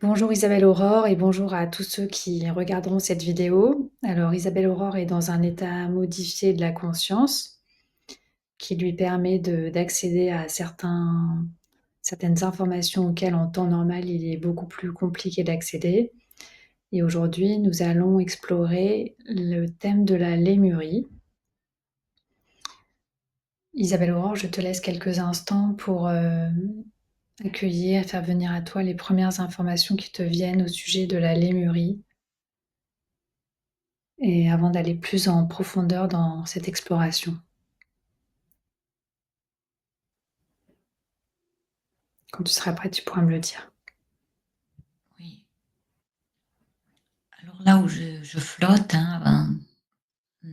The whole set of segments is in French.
Bonjour Isabelle Aurore et bonjour à tous ceux qui regarderont cette vidéo. Alors Isabelle Aurore est dans un état modifié de la conscience qui lui permet d'accéder à certaines informations auxquelles en temps normal il est beaucoup plus compliqué d'accéder. Et aujourd'hui nous allons explorer le thème de la lémurie. Isabelle Aurore, je te laisse quelques instants pour accueillir, faire venir à toi les premières informations qui te viennent au sujet de la lémurie. Et avant d'aller plus en profondeur dans cette exploration. Quand tu seras prête, tu pourras me le dire. Oui. Alors là où je flotte, en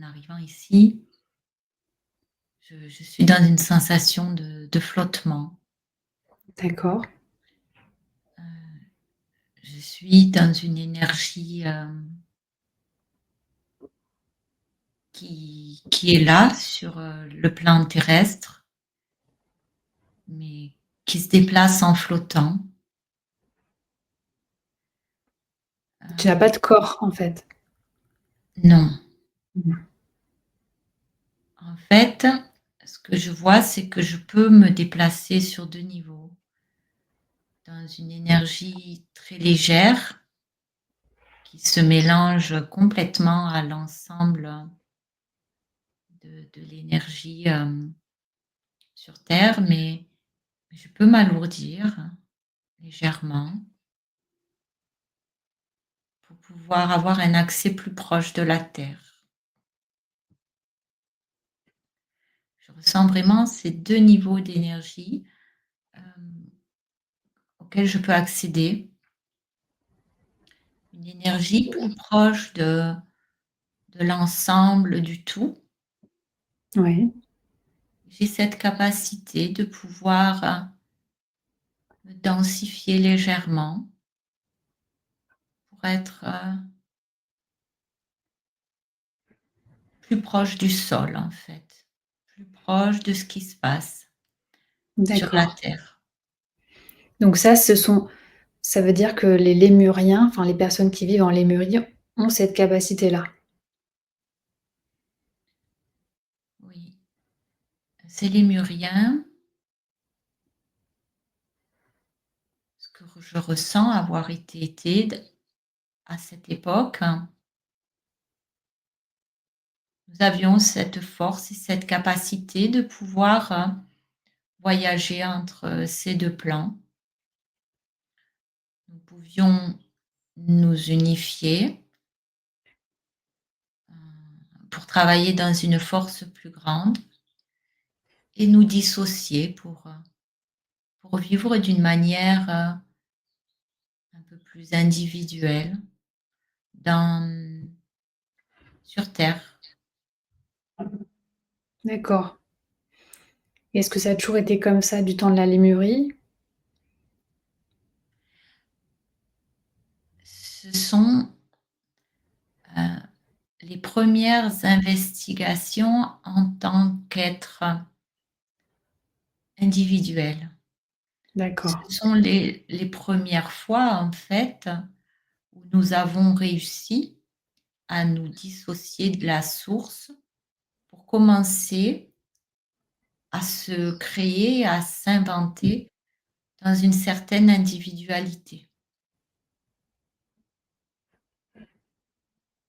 arrivant ici, je suis dans une sensation de flottement. D'accord. Je suis dans une énergie qui est là sur le plan terrestre, mais qui se déplace en flottant. Tu n'as pas de corps, en fait. Non. Mhm. En fait, ce que je vois, c'est que je peux me déplacer sur deux niveaux. Dans une énergie très légère qui se mélange complètement à l'ensemble de l'énergie sur Terre, mais je peux m'alourdir légèrement pour pouvoir avoir un accès plus proche de la Terre. Je ressens vraiment ces deux niveaux d'énergie euh, auxquels je peux accéder. Une énergie plus proche de l'ensemble du tout. Oui. J'ai cette capacité de pouvoir me densifier légèrement pour être plus proche du sol, en fait, plus proche de ce qui se passe sur la D'accord. Terre. Donc ça veut dire que les lémuriens, enfin les personnes qui vivent en Lémurie, ont cette capacité-là. Oui, c'est lémurien. Ce que je ressens avoir été à cette époque, nous avions cette force et cette capacité de pouvoir voyager entre ces deux plans. Nous pouvions nous unifier pour travailler dans une force plus grande et nous dissocier pour vivre d'une manière un peu plus individuelle sur Terre. D'accord. Est-ce que ça a toujours été comme ça du temps de la Lémurie? Ce sont euh, les premières investigations en tant qu'être individuel. Ce D'accord. sont les premières fois, en fait, où nous avons réussi à nous dissocier de la source pour commencer à se créer, à s'inventer dans une certaine individualité.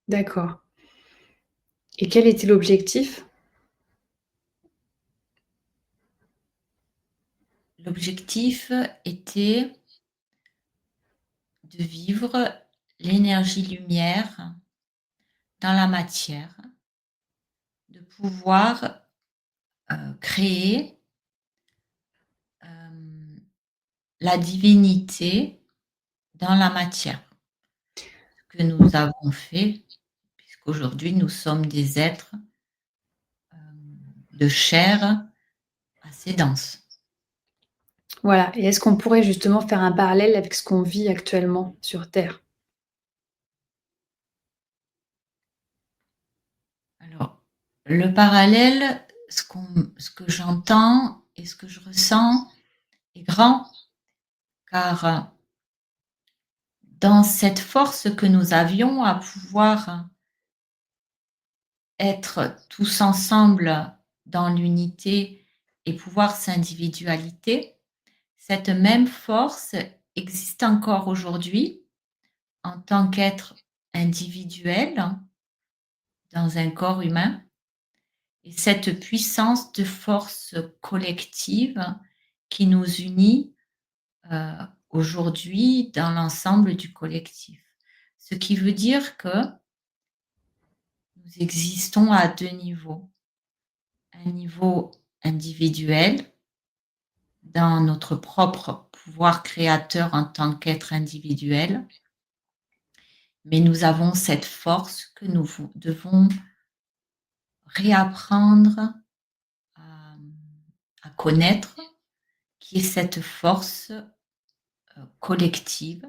D'accord. Et quel était l'objectif? L'objectif était de vivre l'énergie lumière dans la matière, de pouvoir créer la divinité dans la matière. Ce que nous avons fait, puisqu'aujourd'hui nous sommes des êtres de chair assez dense. Voilà. Et est-ce qu'on pourrait justement faire un parallèle avec ce qu'on vit actuellement sur Terre? Alors, le parallèle, ce que j'entends et ce que je ressens est grand, car dans cette force que nous avions à pouvoir être tous ensemble dans l'unité et pouvoir s'individualité, cette même force existe encore aujourd'hui en tant qu'être individuel dans un corps humain et cette puissance de force collective qui nous unit heu, aujourd'hui dans l'ensemble du collectif. Ce qui veut dire que nous existons à 2 niveaux. Un niveau individuel dans notre propre pouvoir créateur en tant qu'être individuel, mais nous avons cette force que nous devons réapprendre à, à connaître, qui est cette force collective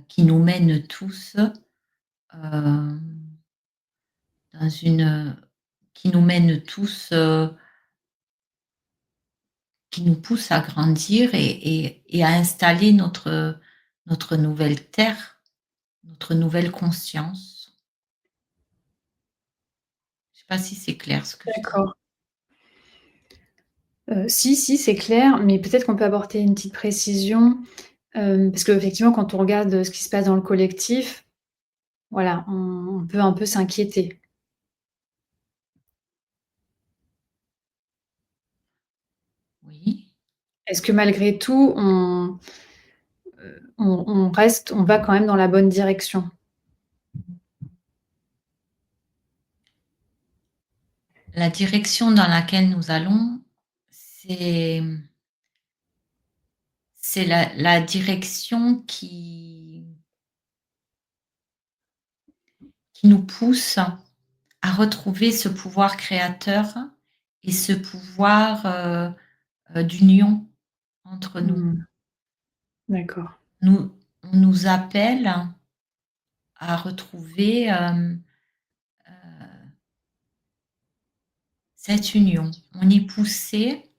qui nous mène tous dans une, qui nous mène tous, qui nous pousse à grandir et à installer notre nouvelle terre, notre nouvelle conscience. Je ne sais pas si c'est clair ce que je dis. D'accord. Si, si, c'est clair, mais peut-être qu'on peut apporter une petite précision, parce qu'effectivement, quand on regarde ce qui se passe dans le collectif, voilà, on peut un peu s'inquiéter. Oui. Est-ce que malgré tout, on va quand même dans la bonne direction? La direction dans laquelle nous allons, c'est c'est la direction qui nous pousse à retrouver ce pouvoir créateur et ce pouvoir, d'union entre nous. Mmh. D'accord. On nous appelle à retrouver, cette union. On est poussé,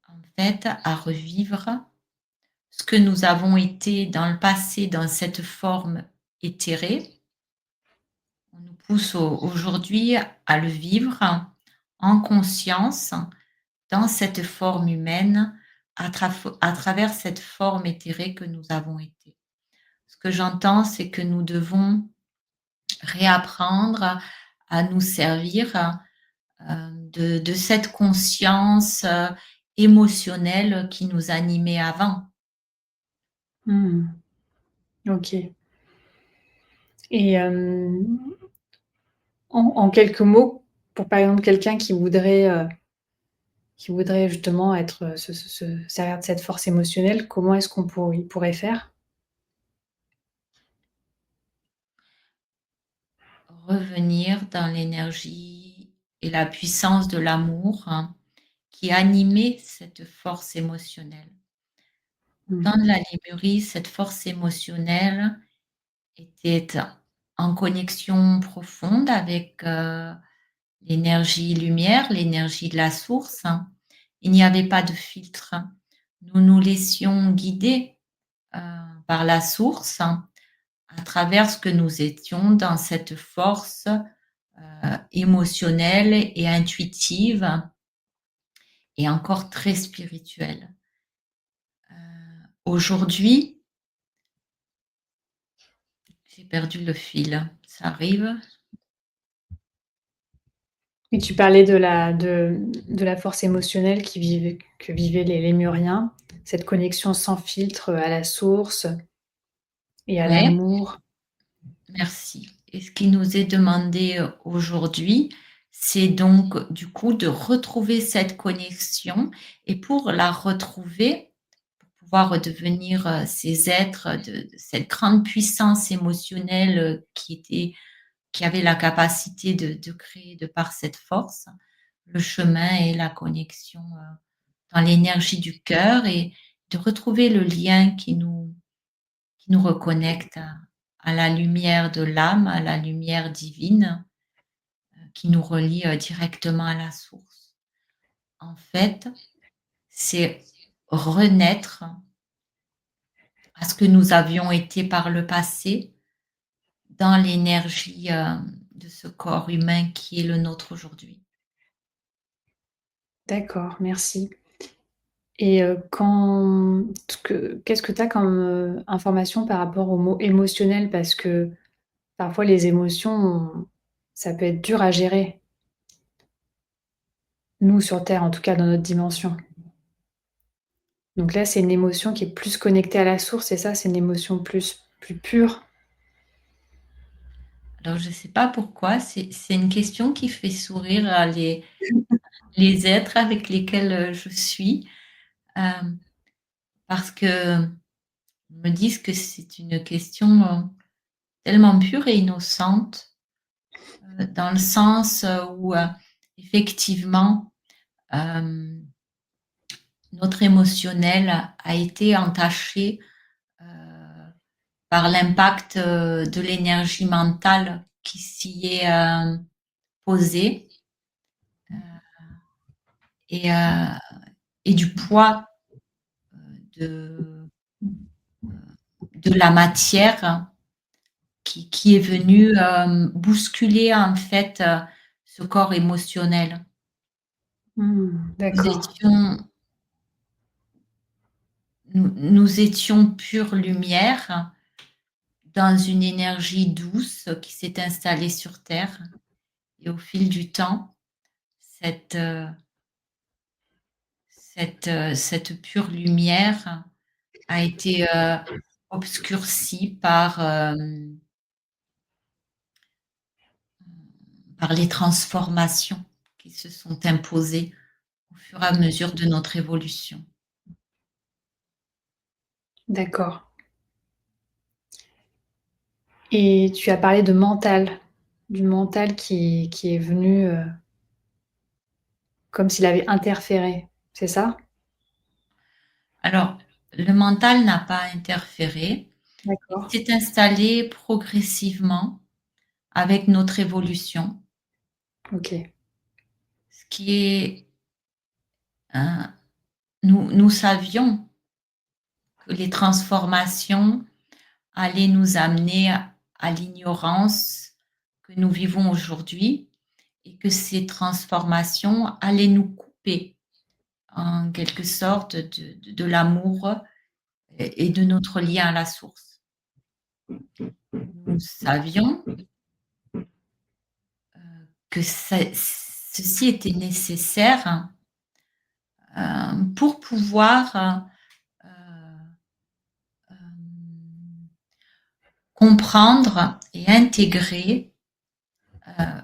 en fait, à revivre ce que nous avons été dans le passé dans cette forme éthérée. On nous pousse aujourd'hui à le vivre en conscience dans cette forme humaine à travers cette forme éthérée que nous avons été. Ce que j'entends, c'est que nous devons réapprendre à nous servir de cette conscience émotionnelle qui nous animait avant. Mmh. OK. Et en quelques mots, pour par exemple quelqu'un qui voudrait justement être, se servir de cette force émotionnelle, comment est-ce il pourrait faire? Revenir dans l'énergie et la puissance de l'amour hein, qui animait cette force émotionnelle. Au Mmh. temps de la Lémurie, cette force émotionnelle était en connexion profonde avec l'énergie lumière, l'énergie de la source. Il n'y avait pas de filtre. Nous nous laissions guider par la source à travers ce que nous étions dans cette force émotionnelle et intuitive et encore très spirituelle. Aujourd'hui, j'ai perdu le fil. Ça arrive. Oui, tu parlais de la force émotionnelle que vivaient les Lémuriens, cette connexion sans filtre, à la source et à Ouais, l'amour. merci. Et ce qui nous est demandé aujourd'hui, c'est donc du coup de retrouver cette connexion et pour la retrouver, pour pouvoir redevenir ces êtres de cette grande puissance émotionnelle qui avait la capacité de créer de par cette force, le chemin et la connexion dans l'énergie du cœur et de retrouver le lien qui nous reconnecte à la lumière de l'âme, à la lumière divine, qui nous relie directement à la source. En fait, c'est renaître à ce que nous avions été par le passé dans l'énergie, de ce corps humain qui est le nôtre aujourd'hui. D'accord, merci. Et quand qu'est-ce que tu as comme, information par rapport au mot émotionnel? Parce que parfois les émotions, ça peut être dur à gérer. Nous sur Terre, en tout cas dans notre dimension. Donc là, c'est une émotion qui est plus connectée à la source, c'est ça? C'est une émotion plus pure? Alors je ne sais pas pourquoi, c'est une question qui fait sourire, les êtres avec lesquels, je suis, hem, parce qu'ils me disent que c'est une question, tellement pure et innocente, dans le sens, où, effectivement, hem, notre émotionnel a été entaché, heu, par l'impact, de l'énergie mentale qui s'y est, posée, et heu et du poids, de, de la matière qui est venue, bousculer en fait, ce corps émotionnel. Mmh, Nous d'accord. étions nous étions pure lumière dans une énergie douce qui s'est installée sur terre, et au fil du temps, cette, cette pure lumière a été, obscurcie par les transformations qui se sont imposées au fur et à mesure de notre évolution. D'accord. Et tu as parlé de mental, du mental qui est venu, comme s'il avait interféré, c'est ça? Alors, le mental n'a pas interféré, il D'accord. s'est installé progressivement avec notre évolution, OK. ce qui est, heu, nous savions que les transformations allaient nous amener à l'ignorance que nous vivons aujourd'hui, et que ces transformations allaient nous couper en quelque sorte de l'amour et de notre lien à la source. Nous savions que ceci était nécessaire, pour pouvoir, hem, comprendre et intégrer, heu,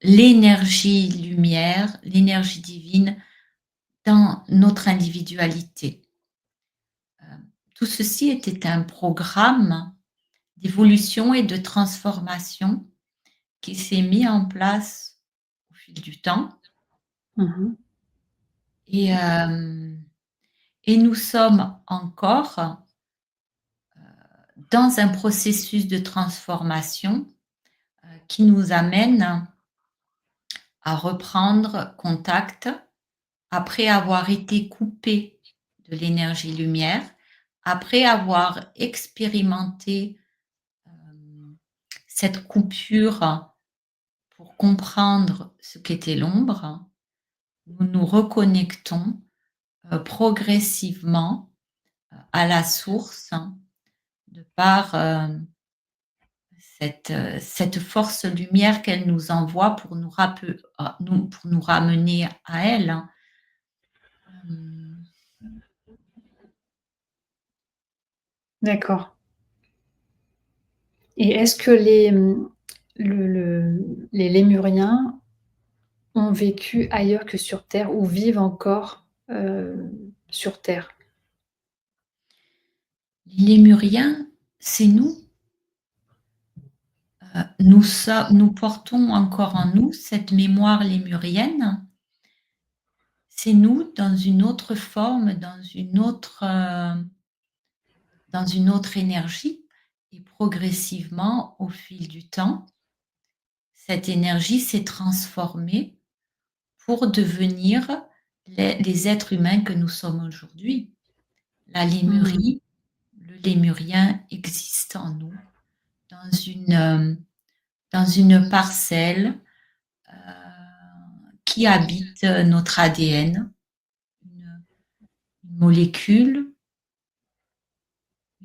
l'énergie lumière, l'énergie divine dans notre individualité. Tout ceci était un programme d'évolution et de transformation qui s'est mis en place au fil du temps, Mmh mh. et nous sommes encore dans un processus de transformation, qui nous amène à reprendre contact après avoir été coupé de l'énergie lumière, après avoir expérimenté, hem, cette coupure pour comprendre ce qu'était l'ombre. Nous nous reconnectons, progressivement, à la source, de par, cette force lumière qu'elle nous envoie pour pour nous ramener à elle, hein. Hem, D'accord. Et est-ce que les lémuriens ont vécu ailleurs que sur Terre ou vivent encore, sur Terre? les lémuriens, c'est nous. Nous portons encore en nous cette mémoire lémurienne. C'est nous dans une autre forme, dans une autre énergie, et progressivement, au fil du temps, cette énergie s'est transformée pour devenir les êtres humains que nous sommes aujourd'hui. La Mmh. lémurie, le lémurien existe en nous, dans une parcelle qui habite notre ADN, une molécule,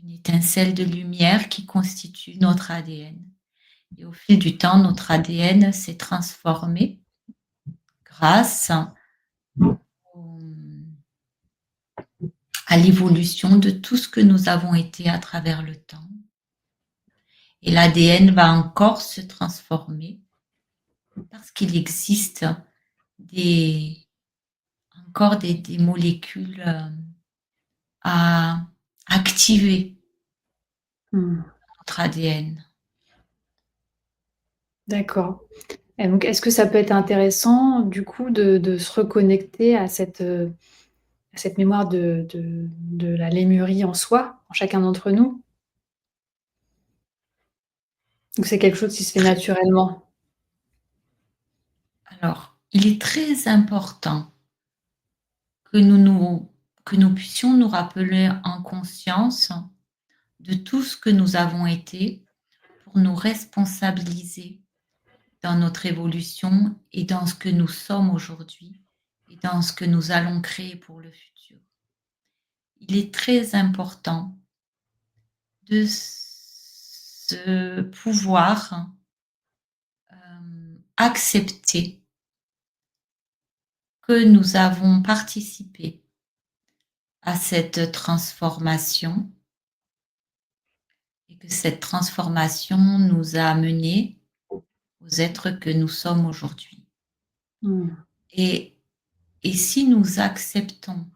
une étincelle de lumière qui constitue notre ADN. Et au fil du temps, notre ADN s'est transformé grâce à l'évolution de tout ce que nous avons été à travers le temps. Et l'ADN va encore se transformer parce qu'il existe encore des molécules à activer Mmh. notre ADN. D'accord. Et donc, est-ce que ça peut être intéressant, du coup, de se reconnecter à cette mémoire de la lémurie en soi, en chacun d'entre nous? Ou c'est quelque chose qui se fait naturellement? Alors, il est très important que nous puissions nous rappeler en conscience de tout ce que nous avons été pour nous responsabiliser dans notre évolution et dans ce que nous sommes aujourd'hui et dans ce que nous allons créer pour le futur. Il est très important de se pouvoir accepter que nous avons participé à cette transformation et que cette transformation nous a amenés aux êtres que nous sommes aujourd'hui. Mmh. Et, et si nous acceptons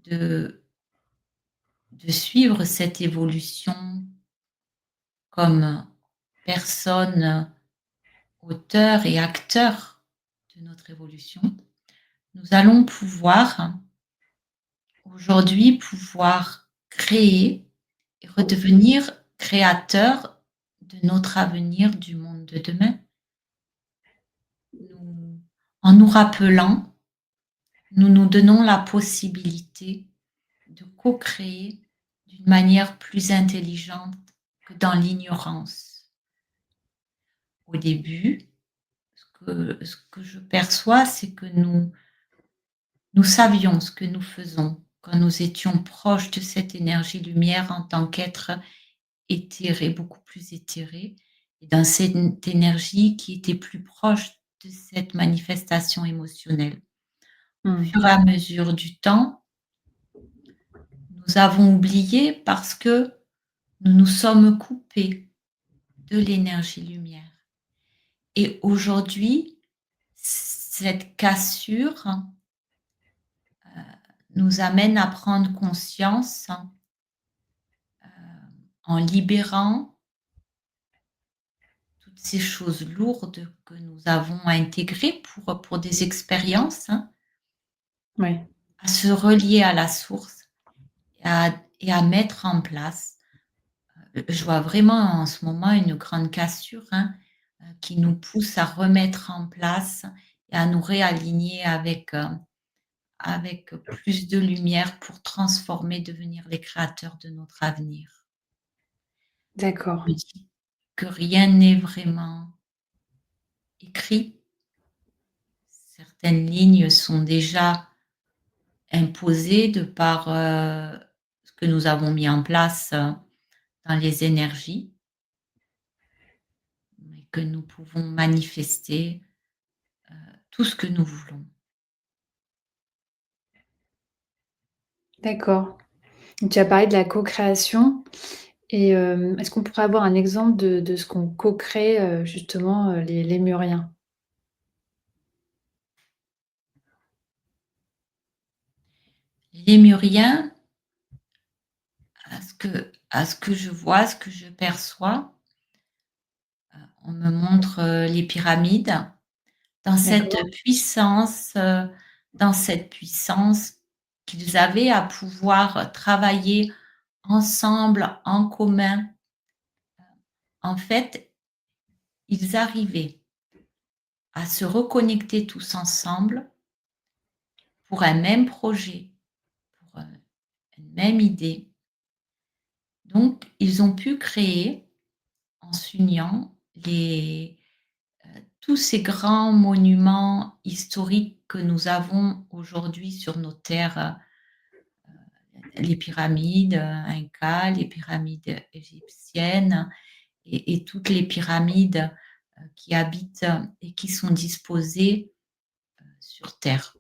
de, de suivre cette évolution comme personne, auteur et acteur de notre évolution, nous allons pouvoir créer et redevenir créateur de notre avenir, du monde de demain. En nous rappelant, nous nous donnons la possibilité de co-créer d'une manière plus intelligente que dans l'ignorance. Au début, ce que je perçois, c'est que nous savions ce que nous faisons quand nous étions proches de cette énergie lumière en tant qu'être éthéré, beaucoup plus éthéré, et dans cette énergie qui était plus proche de cette manifestation émotionnelle. Au Mmh. fur et à mesure du temps, nous avons oublié parce que nous nous sommes coupés de l'énergie lumière. Et aujourd'hui, cette cassure nous amène à prendre conscience en libérant toutes ces choses lourdes que nous avons à intégrer pour des expériences, Oui. à se relier à la source et à mettre en place. Je vois vraiment en ce moment une grande cassure qui nous pousse à remettre en place et à nous réaligner avec plus de lumière pour transformer, devenir les créateurs de notre avenir. Je D'accord. me dis que rien n'est vraiment écrit. Certaines lignes sont déjà imposées de par ce que nous avons mis en place dans les énergies, mais que nous pouvons manifester tout ce que nous voulons. D'accord. Donc tu as parlé de la co-création et est-ce qu'on pourrait avoir un exemple de ce qu'on co-crée, justement, les lémuriens? Les lémuriens, à ce que je vois, à ce que je perçois, on me montre les pyramides dans cette D'accord. puissance, qu'ils avaient à pouvoir travailler ensemble, en commun. En fait, ils arrivaient à se reconnecter tous ensemble pour un même projet, pour une même idée, Donc, ils ont pu créer, en s'uniant, tous ces grands monuments historiques que nous avons aujourd'hui sur nos terres, les pyramides incas, les pyramides égyptiennes et toutes les pyramides qui habitent et qui sont disposées sur terre.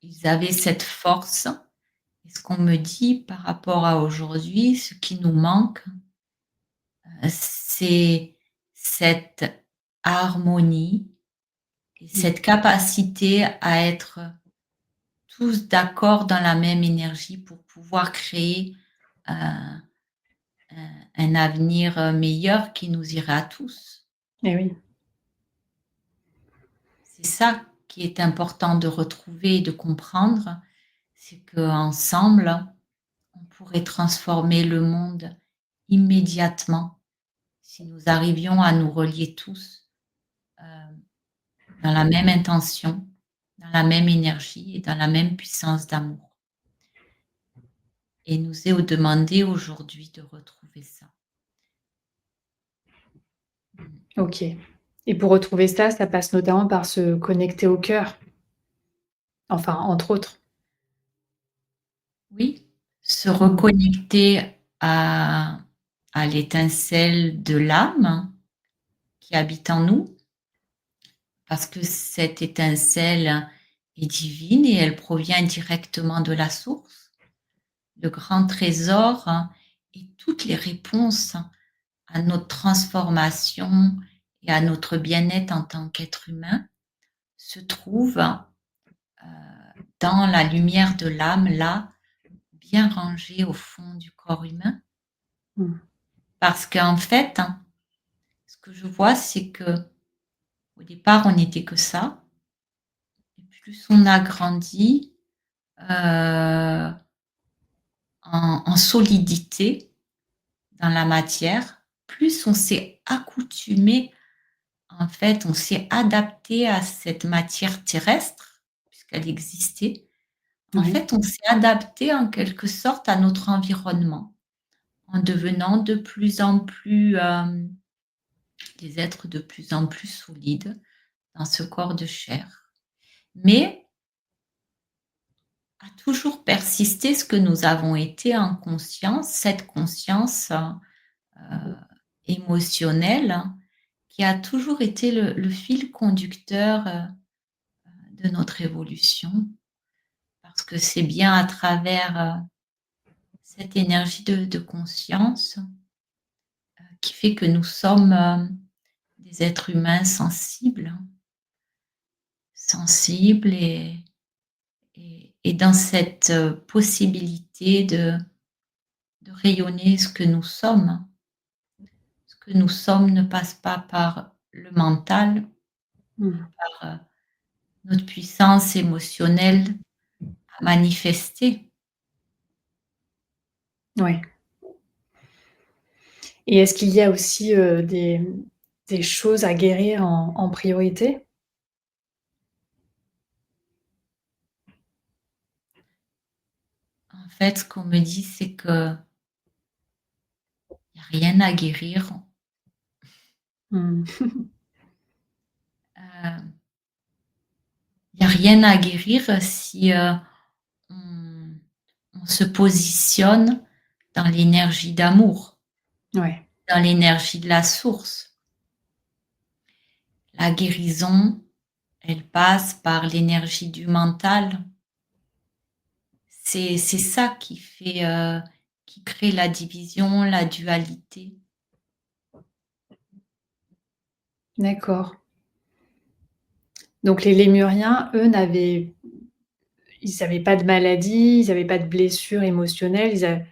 Ils avaient cette force. Et ce qu'on me dit par rapport à aujourd'hui, ce qui nous manque, c'est cette harmonie et Mmh. cette capacité à être tous d'accord dans la même énergie pour pouvoir créer un un avenir, meilleur qui nous irait à tous. Et oui. C'est ça qui est important de retrouver et de comprendre, c'est qu'ensemble, on pourrait transformer le monde immédiatement si nous arrivions à nous relier tous, dans la même intention, dans la même énergie et dans la même puissance d'amour. Et nous est demandé aujourd'hui de retrouver ça. Mmh. OK. Et pour retrouver ça passe notamment par se connecter au cœur, enfin, entre autres? Oui, se Mmh. reconnecter à l'étincelle de l'âme qui habite en nous, parce que cette étincelle est divine et elle provient directement de la source. Le grand trésor et toutes les réponses à notre transformation et à notre bien-être en tant qu'être humain se trouvent dans la lumière de l'âme, là, bien rangée au fond du corps humain. Mmh. Parce qu'en fait, ce que je vois, c'est que au départ, on n'était que ça. Et plus on a grandi en solidité dans la matière, plus on s'est accoutumé, en fait, on s'est adapté à cette matière terrestre, puisqu'elle existait. En Oui. fait, on s'est adapté en quelque sorte à notre environnement, en devenant de plus en plus, des êtres de plus en plus solides dans ce corps de chair. Mais a toujours persisté ce que nous avons été en conscience, cette conscience, émotionnelle qui a toujours été le fil conducteur, de notre évolution. Parce que c'est bien à travers, cette énergie de conscience, qui fait que nous sommes, des êtres humains sensibles, sensibles et dans cette, possibilité de rayonner ce que nous sommes. Ce que nous sommes ne passe pas par le mental, Mmh. par, notre puissance émotionnelle à manifester. Ouais. Et est-ce qu'il y a aussi, des choses à guérir en priorité? En fait, ce qu'on me dit, c'est qu'il y a rien à guérir. Mmh. Il y a rien à guérir si, on on se positionne dans l'énergie d'amour, Ouais. dans l'énergie de la source. La guérison, elle passe par l'énergie du mental. C'est ça qui fait, qui crée la division, la dualité. D'accord. Donc les lémuriens, eux, ils avaient pas de maladie, ils avaient pas de blessures émotionnelles,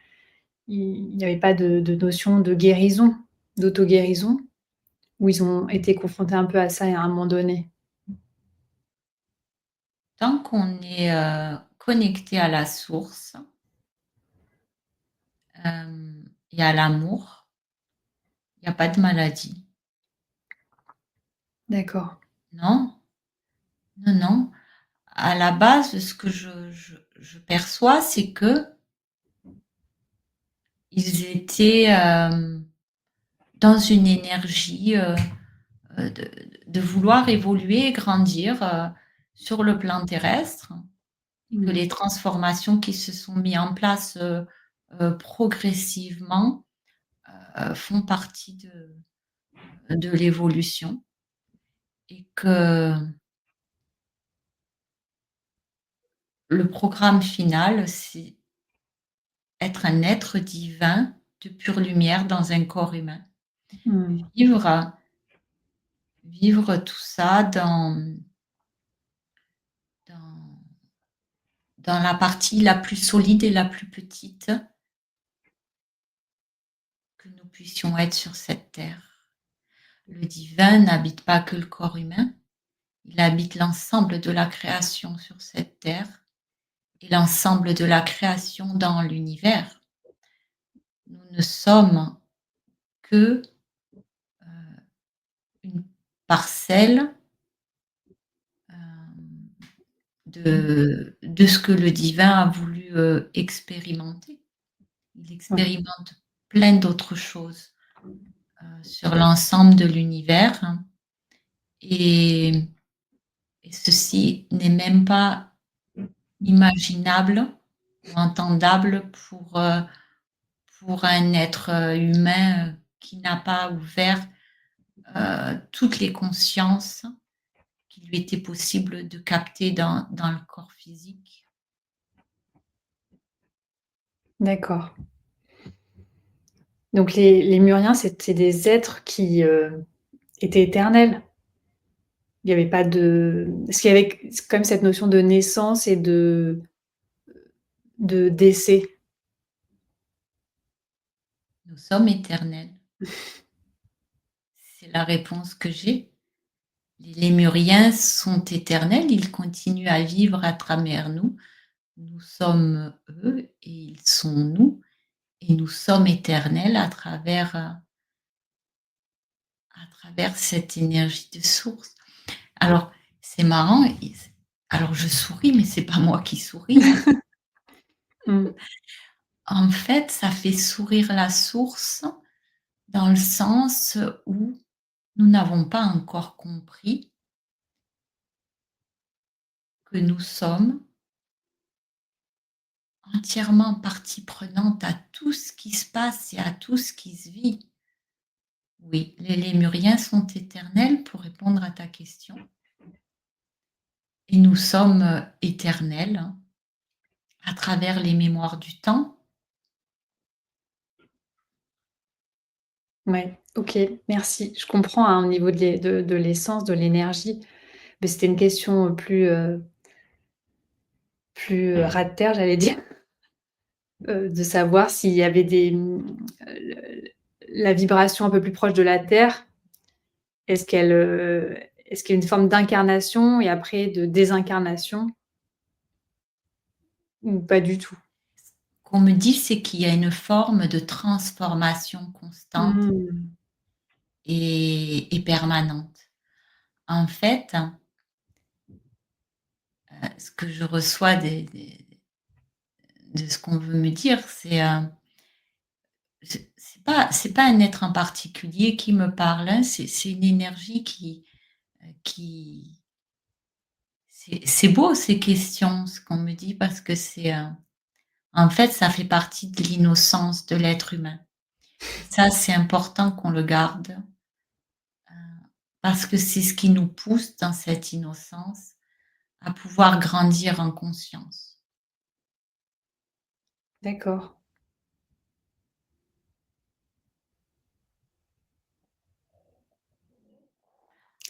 il y avait pas de notion de guérison, d'auto-guérison? Ou ils ont été confrontés un peu à ça à un moment donné? Tant qu'on est, connecté à la source, et à l'amour, il y a pas de maladie. D'accord. Non, non, non. À la base, ce que je perçois, c'est qu'il ils étaient dans une énergie de vouloir évoluer et grandir sur le plan terrestre, et que Mmh. les transformations qui se sont mises en place progressivement font partie de l'évolution, et que le programme final, c'est être un être divin de pure lumière dans un corps humain. Mmh. Vivre, vivre tout ça dans, dans la partie la plus solide et la plus petite que nous puissions être sur cette terre. Le divin n'habite pas que le corps humain, il habite l'ensemble de la création sur cette terre et l'ensemble de la création dans l'univers. Nous ne sommes que une parcelle de ce que le divin a voulu expérimenter. Il Ouais. expérimente plein d'autres choses sur l'ensemble de l'univers, hein, et, et ceci n'est même pas imaginable ou entendable pour un être humain qui n'a pas ouvert toutes les consciences qu'il lui était possible de capter dans le corps physique. D'accord. Donc les Lémuriens, c'était des êtres qui, étaient éternels? Il y avait pas de est-ce qu'il y avait quand même cette notion de naissance et de décès? Nous sommes éternels. C'est la réponse que j'ai. Les Lémuriens sont éternels, ils continuent à vivre à travers nous. Nous sommes eux et ils sont nous, et nous sommes éternels à travers cette énergie de source. Alors, c'est marrant, alors je souris, mais c'est pas moi qui souris, hein. Mmh. En fait, ça fait sourire la source dans le sens où nous n'avons pas encore compris que nous sommes entièrement partie prenante à tout ce qui se passe et à tout ce qui se vit. Oui, les Lémuriens sont éternels pour répondre à ta question, et nous sommes éternels, hein, à travers les mémoires du temps. Ouais, OK, merci. Je comprends, hein, au niveau de l'essence, de l'énergie, mais c'était une question, plus, ras de terre, j'allais dire, de savoir s'il y avait le la vibration un peu plus proche de la terre, est-ce qu'elle, est-ce qu'il y a une forme d'incarnation et après de désincarnation ou pas du tout? Ce qu'on me dit, c'est qu'il y a une forme de transformation constante Mmh. et permanente. En fait, ce que je reçois de ce qu'on veut me dire, c'est pas un être en particulier qui me parle, hein, c'est une énergie qui c'est beau ces questions, ce qu'on me dit, parce que en fait, ça fait partie de l'innocence de l'être humain, et ça, c'est important qu'on le garde, parce que c'est ce qui nous pousse dans cette innocence à pouvoir grandir en conscience. D'accord.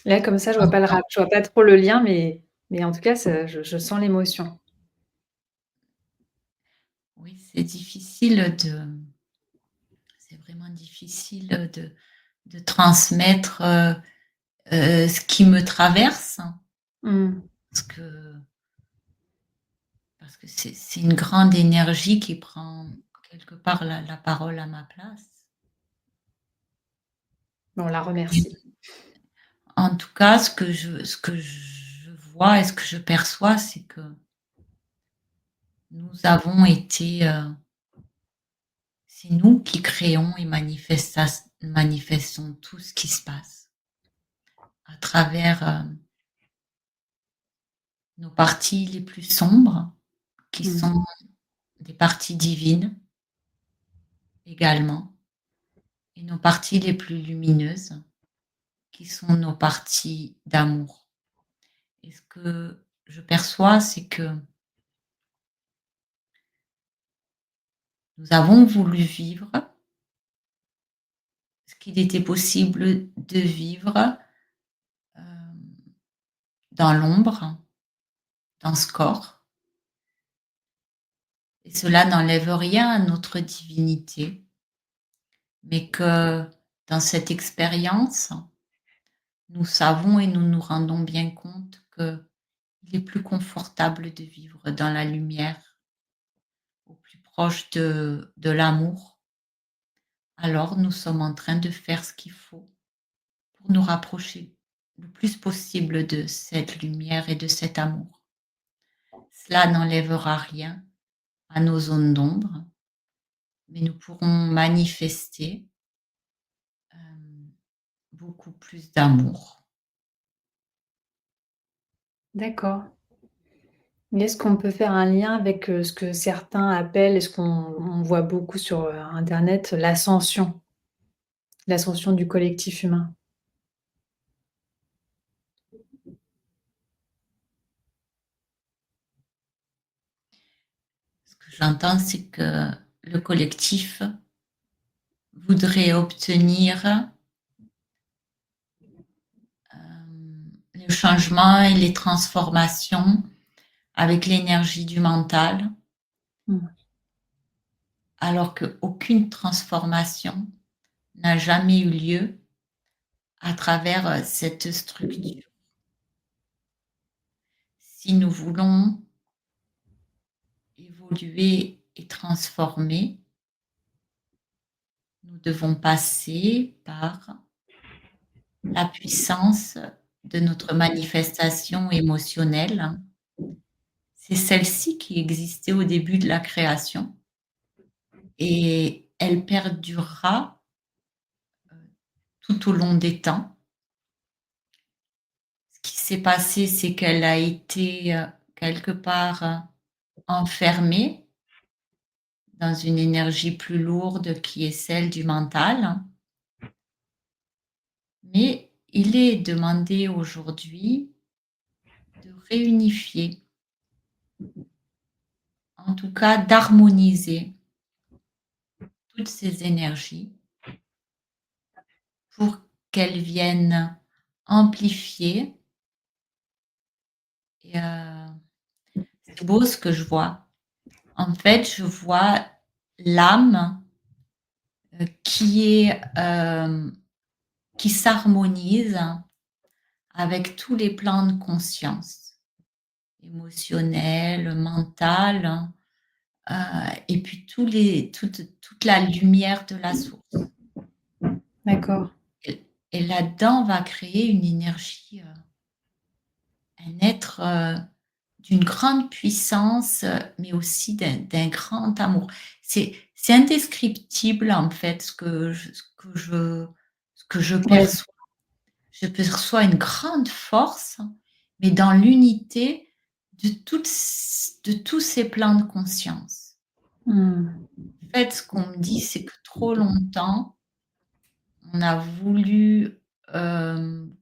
Là, comme ça, je vois pas trop le lien, mais en tout cas, ça je sens l'émotion. Oui, c'est vraiment difficile de transmettre, ce qui me traverse, Mmh. parce que c'est une grande énergie qui prend quelque part la parole à ma place. On la Et remercie. en tout cas, ce que je vois et ce que je perçois, c'est que nous avons été, C'est nous qui créons et manifestons tout ce qui se passe à travers nos parties les plus sombres, qui Mmh. sont des parties divines également, et nos parties les plus lumineuses, qui sont nos parties d'amour. Et ce que je perçois, c'est que nous avons voulu vivre ce qu'il était possible de vivre dans l'ombre, dans ce corps. Et cela n'enlève rien à notre divinité, mais que dans cette expérience, nous savons et nous nous rendons bien compte qu'il est plus confortable de vivre dans la lumière, au plus proche de l'amour. Alors nous sommes en train de faire ce qu'il faut pour nous rapprocher le plus possible de cette lumière et de cet amour. Cela n'enlèvera rien à nos zones d'ombre, mais nous pourrons manifester beaucoup plus d'amour. D'accord. Et est-ce qu'on peut faire un lien avec, ce que certains appellent et ce qu'on voit beaucoup sur, internet, l'ascension? L'ascension du collectif humain? Ce que j'entends, c'est que le collectif voudrait obtenir le changement et les transformations avec l'énergie du mental, Mmh. alors qu'aucune transformation n'a jamais eu lieu à travers cette structure. Si nous voulons évoluer et transformer, nous devons passer par la puissance de notre manifestation émotionnelle. C'est celle-ci qui existait au début de la création et elle perdurera tout au long des temps. Ce qui s'est passé, c'est qu'elle a été quelque part enfermée dans une énergie plus lourde qui est celle du mental. Mais il est demandé aujourd'hui de réunifier, en tout cas d'harmoniser toutes ces énergies pour qu'elles viennent amplifier. Et c'est beau ce que je vois. En fait, je vois l'âme qui est qui s'harmonise avec tous les plans de conscience, émotionnel, mental, et puis toute la lumière de la source. D'accord. Et là-dedans, on va créer une énergie, un être d'une grande puissance, mais aussi d'un grand amour. C'est indescriptible en fait ce que je Ouais. perçois. Je perçois une grande force, mais dans l'unité de tous ces plans de conscience. Mmh. En fait, ce qu'on me dit, c'est que trop longtemps, on a voulu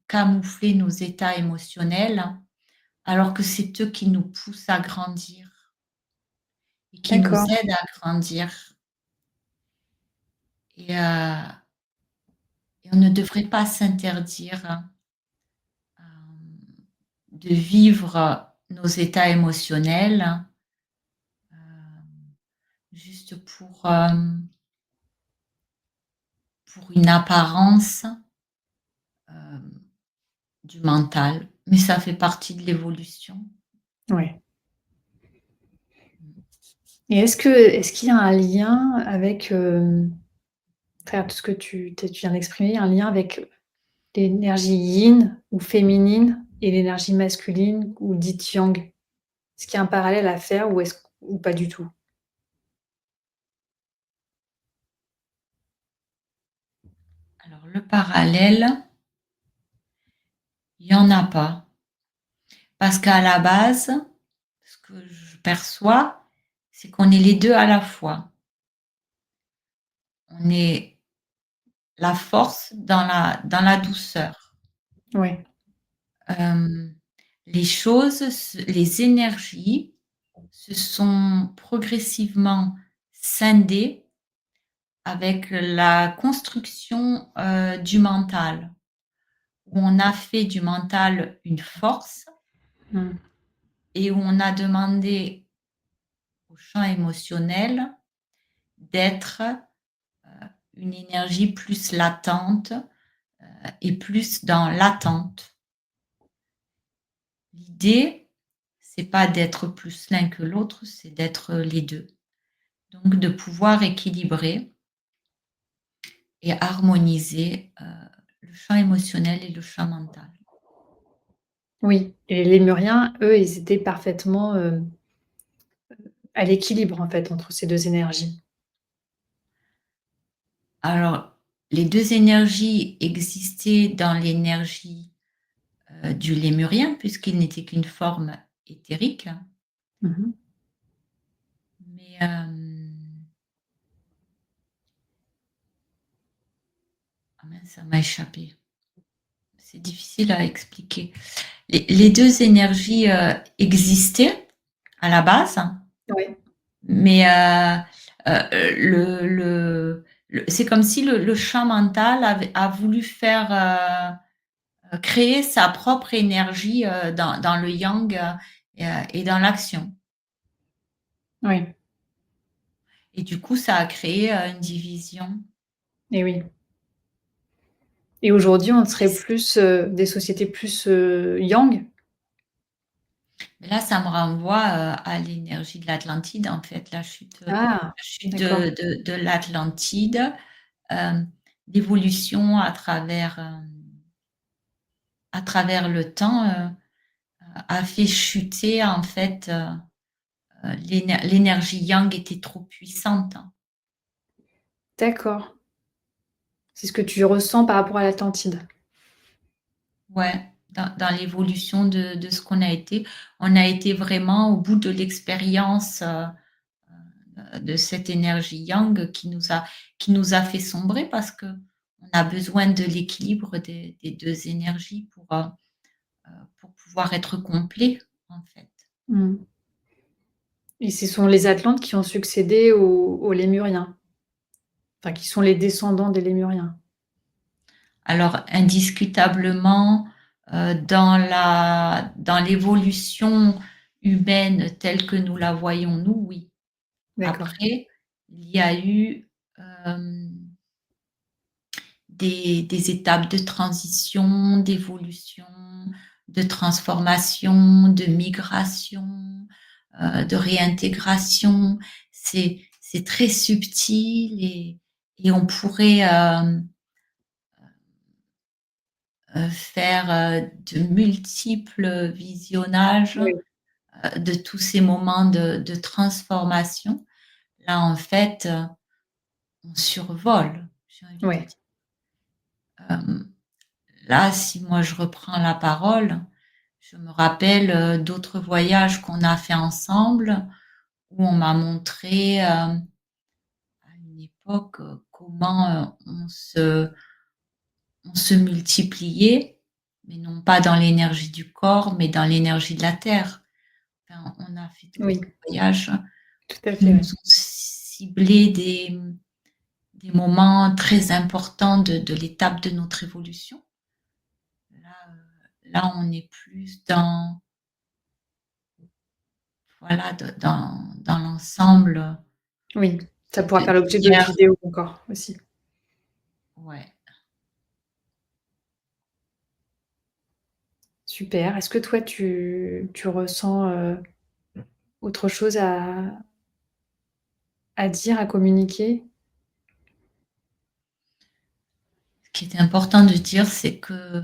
camoufler nos états émotionnels, alors que c'est eux qui nous poussent à grandir et qui nous D'accord. aident à grandir. Et, et on ne devrait pas s'interdire de vivre nos états émotionnels juste pour une apparence du mental, mais ça fait partie de l'évolution. Ouais. Et est-ce qu'il y a un lien avec, à travers tout ce que tu viens d'exprimer, un lien avec l'énergie yin ou féminine et l'énergie masculine ou dite yang? Est-ce qu'il y a un parallèle à faire ou pas du tout? Alors le parallèle, il y en a pas. Parce qu'à la base, ce que je perçois, c'est qu'on est les 2 à la fois. On est la force dans la douceur. Ouais. Hem, les énergies se sont progressivement scindées avec la construction, du mental, où on a fait du mental une force Mmh. et où on a demandé au champ émotionnel d'être, une énergie plus latente, et plus dans l'attente. L'idée, c'est pas d'être plus l'un que l'autre, c'est d'être les 2. Donc de pouvoir équilibrer et harmoniser, le champ émotionnel et le champ mental. Oui et les lémuriens, eux, ils étaient parfaitement, à l'équilibre, en fait, entre ces 2 énergies. Alors, les 2 énergies existaient dans l'énergie, du lémurien puisqu'il n'était qu'une forme éthérique, Mmh mh. mais, ah mince, ça m'a échappé. C'est difficile à expliquer. Les 2 énergies, existaient à la base, Ouais, mais, c'est comme si le champ mental a voulu créer sa propre énergie, dans le yang, et dans l'action ouais et du coup, ça a créé, une division et oui et aujourd'hui, on et serait plus, des sociétés plus, yang? mais là, ça me renvoie, à l'énergie de l'Atlantide, en fait, Ah! la chute D'accord. de l'Atlantide, l'évolution à travers le temps, a fait chuter, en fait, l'énergie yang était trop puissante. D'accord. C'est ce que tu ressens par rapport à l'Atlantide? Ouais, dans l'évolution de ce qu'on a été. On a été vraiment au bout de l'expérience, de cette énergie yang qui nous a fait sombrer parce qu'on a besoin de l'équilibre des 2 énergies pour pouvoir être complet, en fait. Mmh et ce sont les Atlantes qui ont succédé aux Lémuriens? Enfin, qui sont les descendants des Lémuriens? Alors indiscutablement, dans l'évolution humaine telle que nous la voyons nous, oui. D'accord. Après, il y a eu, hem, des étapes de transition, d'évolution, de transformation, de migration, de réintégration. C'est très subtil et on pourrait, faire, de multiples visionnages, Oui, de tous ces moments de transformation. Là, en fait, on survole, j'ai envie de ouais, dire. Hem, Là, si moi je reprends la parole, je me rappelle, d'autres voyages qu'on a fait ensemble où on m'a montré, à une époque, comment, on se multipliait, mais non pas dans l'énergie du corps, mais dans l'énergie de la terre. Enfin, on a fait d'autres oui, voyages tout à qui fait, nous ouais. ont ciblé des moments très importants de l'étape de notre évolution. Là, on est plus voilà, dans l'ensemble Oui, ça pourra faire l'objet d'autres d'hier. vidéos encore aussi. Ouais. Super. Est-ce que toi tu ressens, autre chose à dire, à communiquer? Ce qui est important de dire, c'est que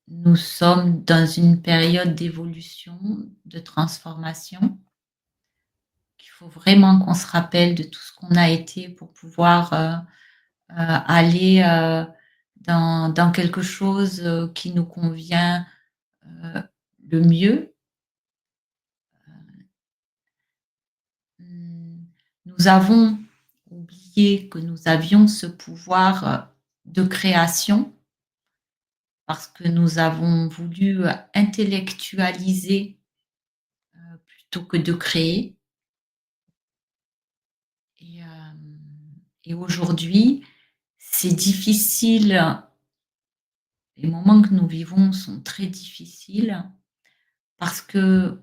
nous sommes dans une période d'évolution, de transformation, qu'il faut vraiment qu'on se rappelle de tout ce qu'on a été pour pouvoir, aller, dans quelque chose qui nous convient le mieux. Mmh, Nous avons oublié que nous avions ce pouvoir de création parce que nous avons voulu intellectualiser plutôt que de créer. Et, et aujourd'hui, c'est difficile. Les moments que nous vivons sont très difficiles parce que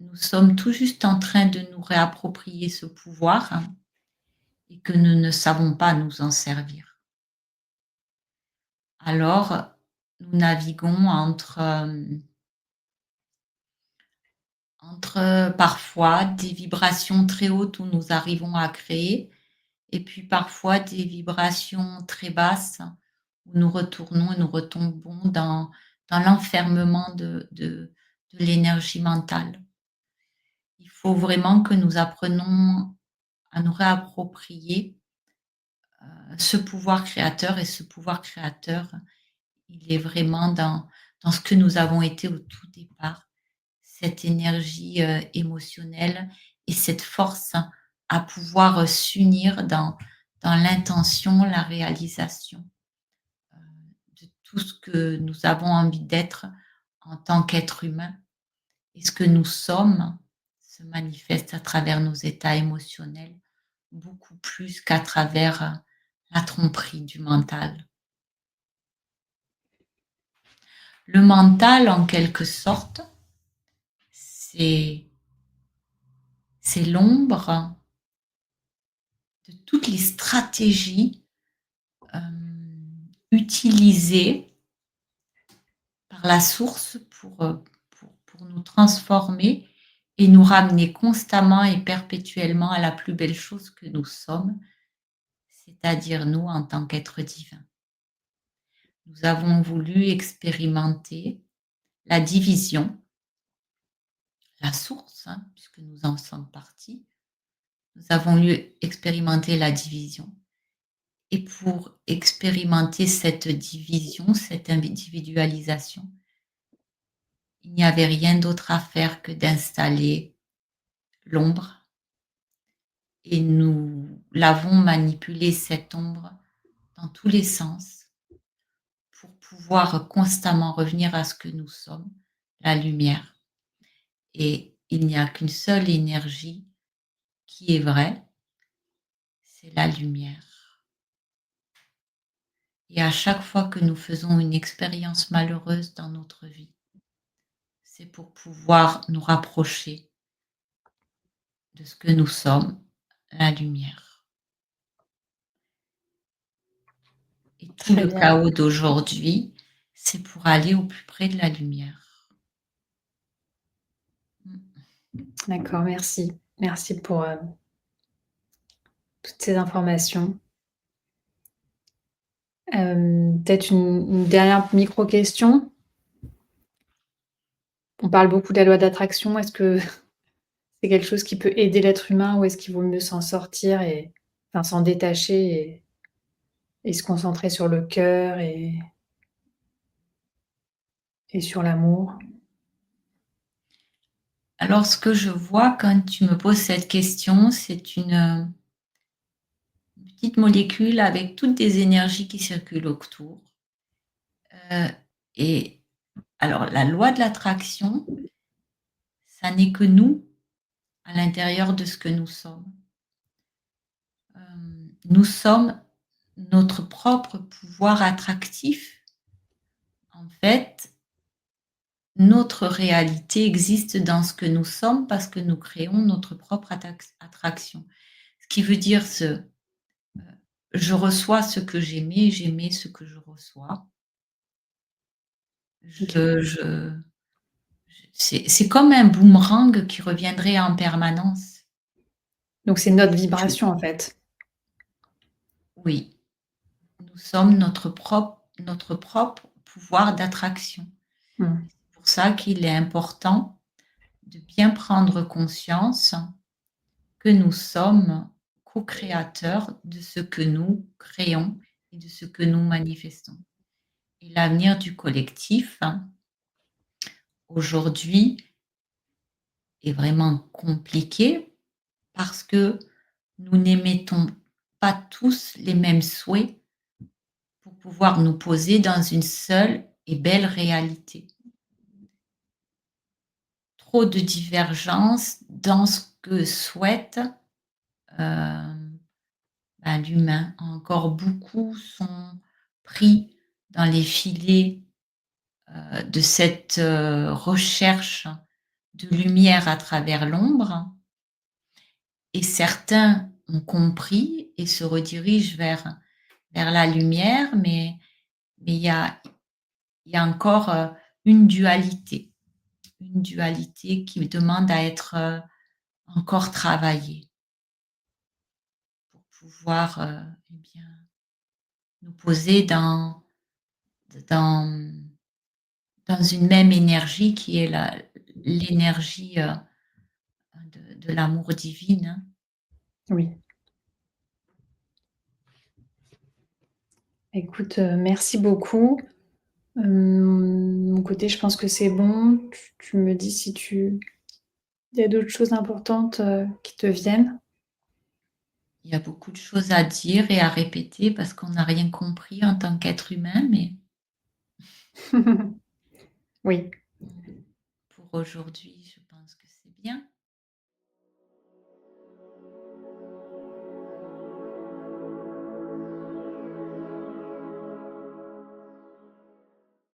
nous sommes tout juste en train de nous réapproprier ce pouvoir et que nous ne savons pas nous en servir. Alors, nous naviguons entre parfois des vibrations très hautes où nous arrivons à créer et puis parfois des vibrations très basses où nous retournons et nous retombons dans l'enfermement de l'énergie mentale. Il faut vraiment que nous apprenions à nous réapproprier ce pouvoir créateur et ce pouvoir créateur, il est vraiment dans ce que nous avons été au tout départ, cette énergie émotionnelle et cette force à pouvoir s'unir dans l'intention, la réalisation de tout ce que nous avons envie d'être en tant qu'être humain. Et ce que nous sommes se manifeste à travers nos états émotionnels, beaucoup plus qu'à travers la tromperie du mental. Le mental, en quelque sorte, c'est l'ombre de toutes les stratégies euh, utilisées par la source pour nous transformer et nous ramener constamment et perpétuellement à la plus belle chose que nous sommes, c'est-à-dire nous en tant qu'êtres divins. Nous avons voulu expérimenter la division, la source, puisque nous en sommes partis. Nous avons voulu expérimenter la division. Et pour expérimenter cette division, cette individualisation, il n'y avait rien d'autre à faire que d'installer l'ombre. Et nous l'avons manipulée, cette ombre, dans tous les sens, pour pouvoir constamment revenir à ce que nous sommes, la lumière. Et il n'y a qu'une seule énergie qui est vraie, c'est la lumière. Et à chaque fois que nous faisons une expérience malheureuse dans notre vie, c'est pour pouvoir nous rapprocher de ce que nous sommes, la lumière. Et tout Très le bien. chaos d'aujourd'hui, c'est pour aller au plus près de la lumière. D'accord, merci. Merci pour toutes ces informations. Peut-être une dernière micro-question. On parle beaucoup de la loi d'attraction. Est-ce que c'est quelque chose qui peut aider l'être humain ou est-ce qu'il vaut mieux s'en sortir et enfin, s'en détacher et se concentrer sur le cœur et sur l'amour? Alors, ce que je vois quand tu me poses cette question, c'est une petite molécule avec toutes des énergies qui circulent autour. Et alors, la loi de l'attraction, ça n'est que nous à l'intérieur de ce que nous sommes. Nous sommes notre propre pouvoir attractif. En fait, notre réalité existe dans ce que nous sommes parce que nous créons notre propre attraction. Ce qui veut dire je reçois ce que j'aimais, j'aimais ce que je reçois. OK. Je c'est comme un boomerang qui reviendrait en permanence. Donc c'est notre Je vibration, en fait? Oui, nous sommes notre propre pouvoir d'attraction. Mmh. C'est pour ça qu'il est important de bien prendre conscience que nous sommes co-créateurs de ce que nous créons et de ce que nous manifestons. Et l'avenir du collectif, aujourd'hui, est vraiment compliqué parce que nous n'émettons pas tous les mêmes souhaits pour pouvoir nous poser dans une seule et belle réalité. Trop de divergences dans ce que souhaite l'humain. Encore beaucoup sont pris dans les filets de cette recherche de lumière à travers l'ombre, et certains ont compris et se redirigent vers la lumière, mais il y a encore une dualité qui demande à être encore travaillée pour pouvoir eh bien, nous poser dans, dans une même énergie qui est l'énergie de l'amour divine. Oui. Écoute, merci beaucoup. De mon côté, je pense que c'est bon. Tu me dis si il y a d'autres choses importantes qui te viennent. Il y a beaucoup de choses à dire et à répéter parce qu'on n'a rien compris en tant qu'être humain, mais Oui. pour aujourd'hui, je pense que c'est bien.